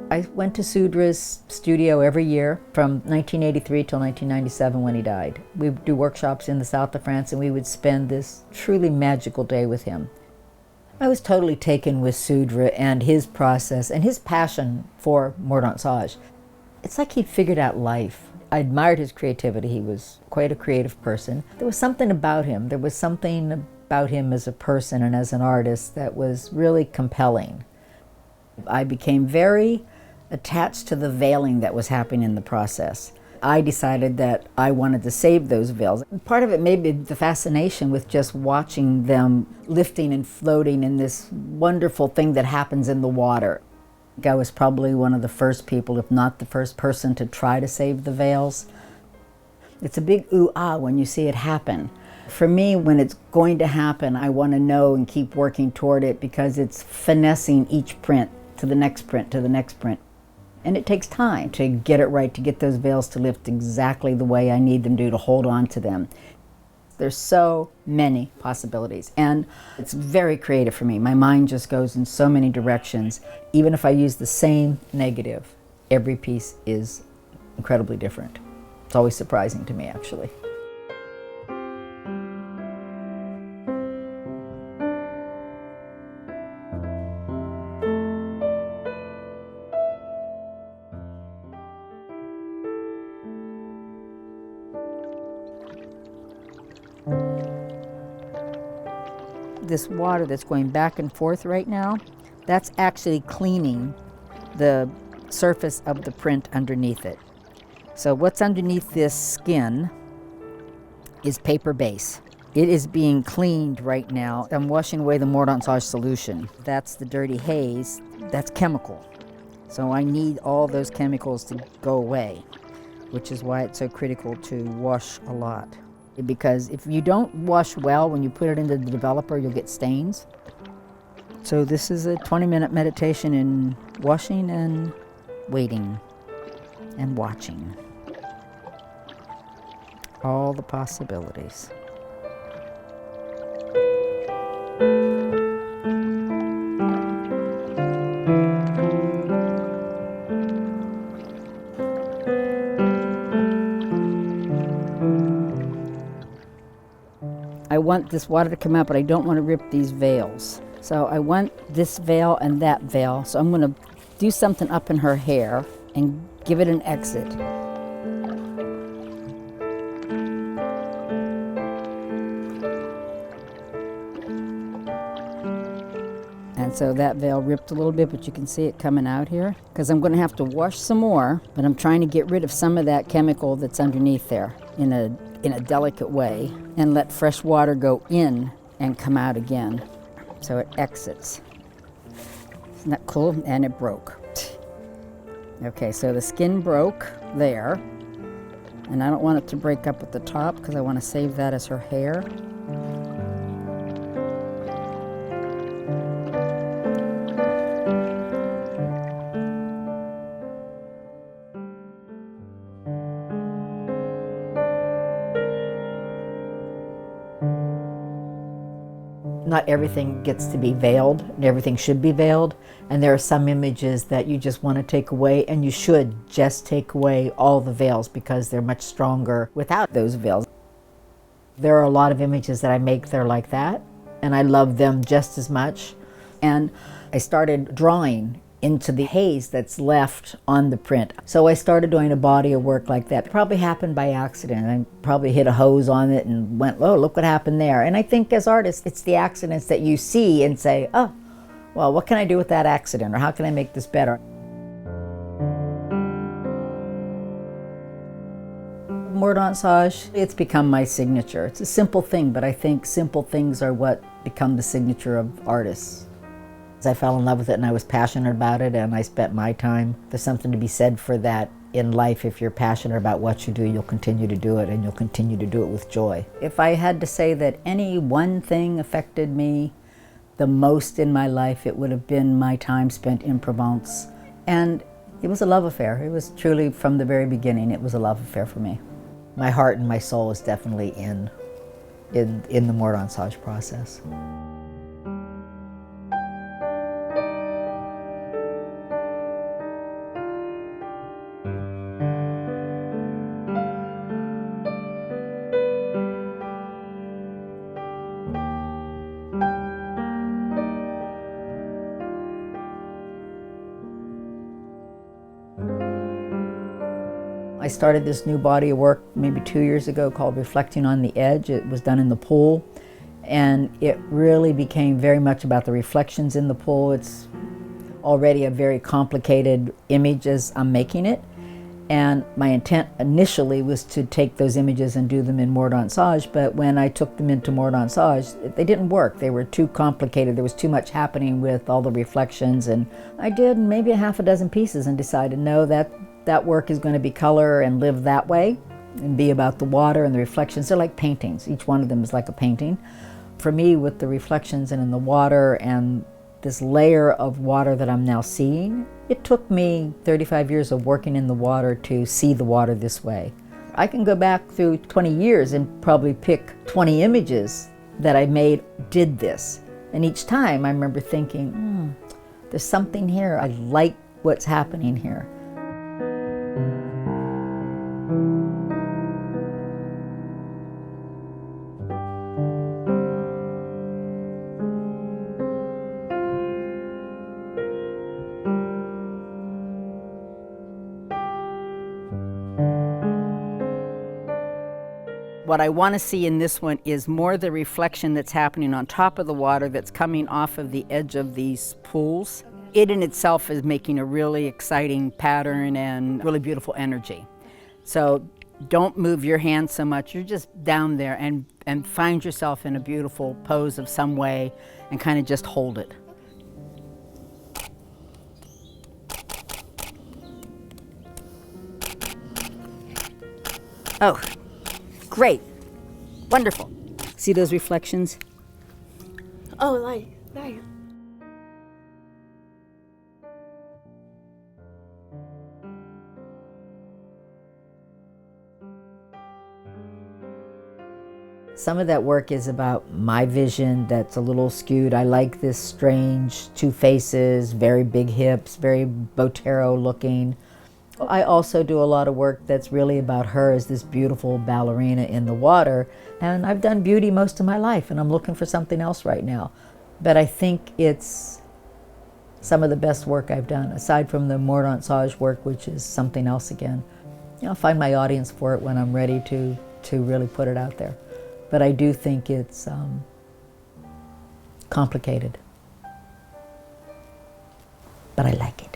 I went to Sudra's studio every year from 1983 till 1997 when he died. We would do workshops in the south of France and we would spend this truly magical day with him. I was totally taken with Sudra and his process and his passion for Mordancage. It's like he'd figured out life. I admired his creativity. He was quite a creative person. There was something about him. There was something about him as a person and as an artist that was really compelling. I became very attached to the veiling that was happening in the process. I decided that I wanted to save those veils. Part of it may be the fascination with just watching them lifting and floating in this wonderful thing that happens in the water. I was probably one of the first people, if not the first person, to try to save the veils. It's a big ooh-ah when you see it happen. For me, when it's going to happen, I want to know and keep working toward it because it's finessing each print to the next print, to the next print. And it takes time to get it right, to get those veils to lift exactly the way I need them to hold on to them. There's so many possibilities, and it's very creative for me. My mind just goes in so many directions. Even if I use the same negative, every piece is incredibly different. It's always surprising to me, actually. This water that's going back and forth right now, that's actually cleaning the surface of the print underneath it. So what's underneath this skin is paper base. It is being cleaned right now. I'm washing away the Mordancage solution. That's the dirty haze, that's chemical. So I need all those chemicals to go away, which is why it's so critical to wash a lot. Because if you don't wash well, when you put it into the developer, you'll get stains. So this is a 20-minute meditation in washing and waiting and watching. All the possibilities. I want this water to come out, but I don't want to rip these veils. So I want this veil and that veil. So I'm going to do something up in her hair and give it an exit. And so that veil ripped a little bit, but you can see it coming out here. Because I'm going to have to wash some more, but I'm trying to get rid of some of that chemical that's underneath there in a delicate way, and let fresh water go in and come out again. So it exits. Isn't that cool? And it broke. Okay, so the skin broke there, and I don't want it to break up at the top because I want to save that as her hair. Not everything gets to be veiled, and everything should be veiled, and there are some images that you just want to take away, and you should just take away all the veils because they're much stronger without those veils. There are a lot of images that I make that are like that, and I love them just as much. And I started drawing into the haze that's left on the print. So I started doing a body of work like that. It probably happened by accident. I probably hit a hose on it and went, oh, look what happened there. And I think as artists, it's the accidents that you see and say, oh, well, what can I do with that accident? Or how can I make this better? Mordancage, it's become my signature. It's a simple thing, but I think simple things are what become the signature of artists. I fell in love with it and I was passionate about it and I spent my time. There's something to be said for that in life. If you're passionate about what you do, you'll continue to do it and you'll continue to do it with joy. If I had to say that any one thing affected me the most in my life, it would have been my time spent in Provence. And it was a love affair. It was truly, from the very beginning, it was a love affair for me. My heart and my soul is definitely in the Mordancage process. I started this new body of work maybe 2 years ago called Reflecting on the Edge. It was done in the pool, and it really became very much about the reflections in the pool. It's already a very complicated image as I'm making it, and my intent initially was to take those images and do them in Mordancage, but when I took them into Mordancage, they didn't work. They were too complicated. There was too much happening with all the reflections, and I did maybe a half a dozen pieces and decided, no, that work is going to be color and live that way and be about the water and the reflections. They're like paintings. Each one of them is like a painting. For me, with the reflections and in the water and this layer of water that I'm now seeing, it took me 35 years of working in the water to see the water this way. I can go back through 20 years and probably pick 20 images that I made did this. And each time I remember thinking, there's something here. I like what's happening here. What I want to see in this one is more the reflection that's happening on top of the water that's coming off of the edge of these pools. It in itself is making a really exciting pattern and really beautiful energy. So don't move your hands so much. You're just down there and find yourself in a beautiful pose of some way and kind of just hold it. Oh. Great. Wonderful. See those reflections? Oh, nice. Some of that work is about my vision that's a little skewed. I like this strange two faces, very big hips, very Botero looking. I also do a lot of work that's really about her as this beautiful ballerina in the water. And I've done beauty most of my life, and I'm looking for something else right now. But I think it's some of the best work I've done, aside from the Mordancage work, which is something else again. I'll find my audience for it when I'm ready to really put it out there. But I do think it's complicated. But I like it.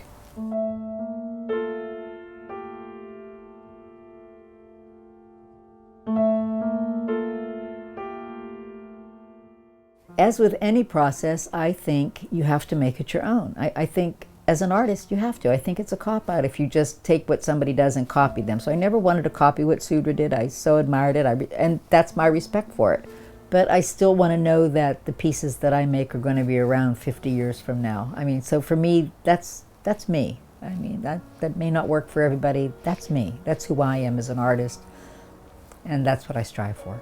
As with any process, I think you have to make it your own. I think as an artist, you have to. I think it's a cop-out if you just take what somebody does and copy them. So I never wanted to copy what Sudra did. I so admired it, and that's my respect for it. But I still want to know that the pieces that I make are going to be around 50 years from now. I mean, so for me, that's me. I mean, that may not work for everybody. That's me. That's who I am as an artist, and that's what I strive for.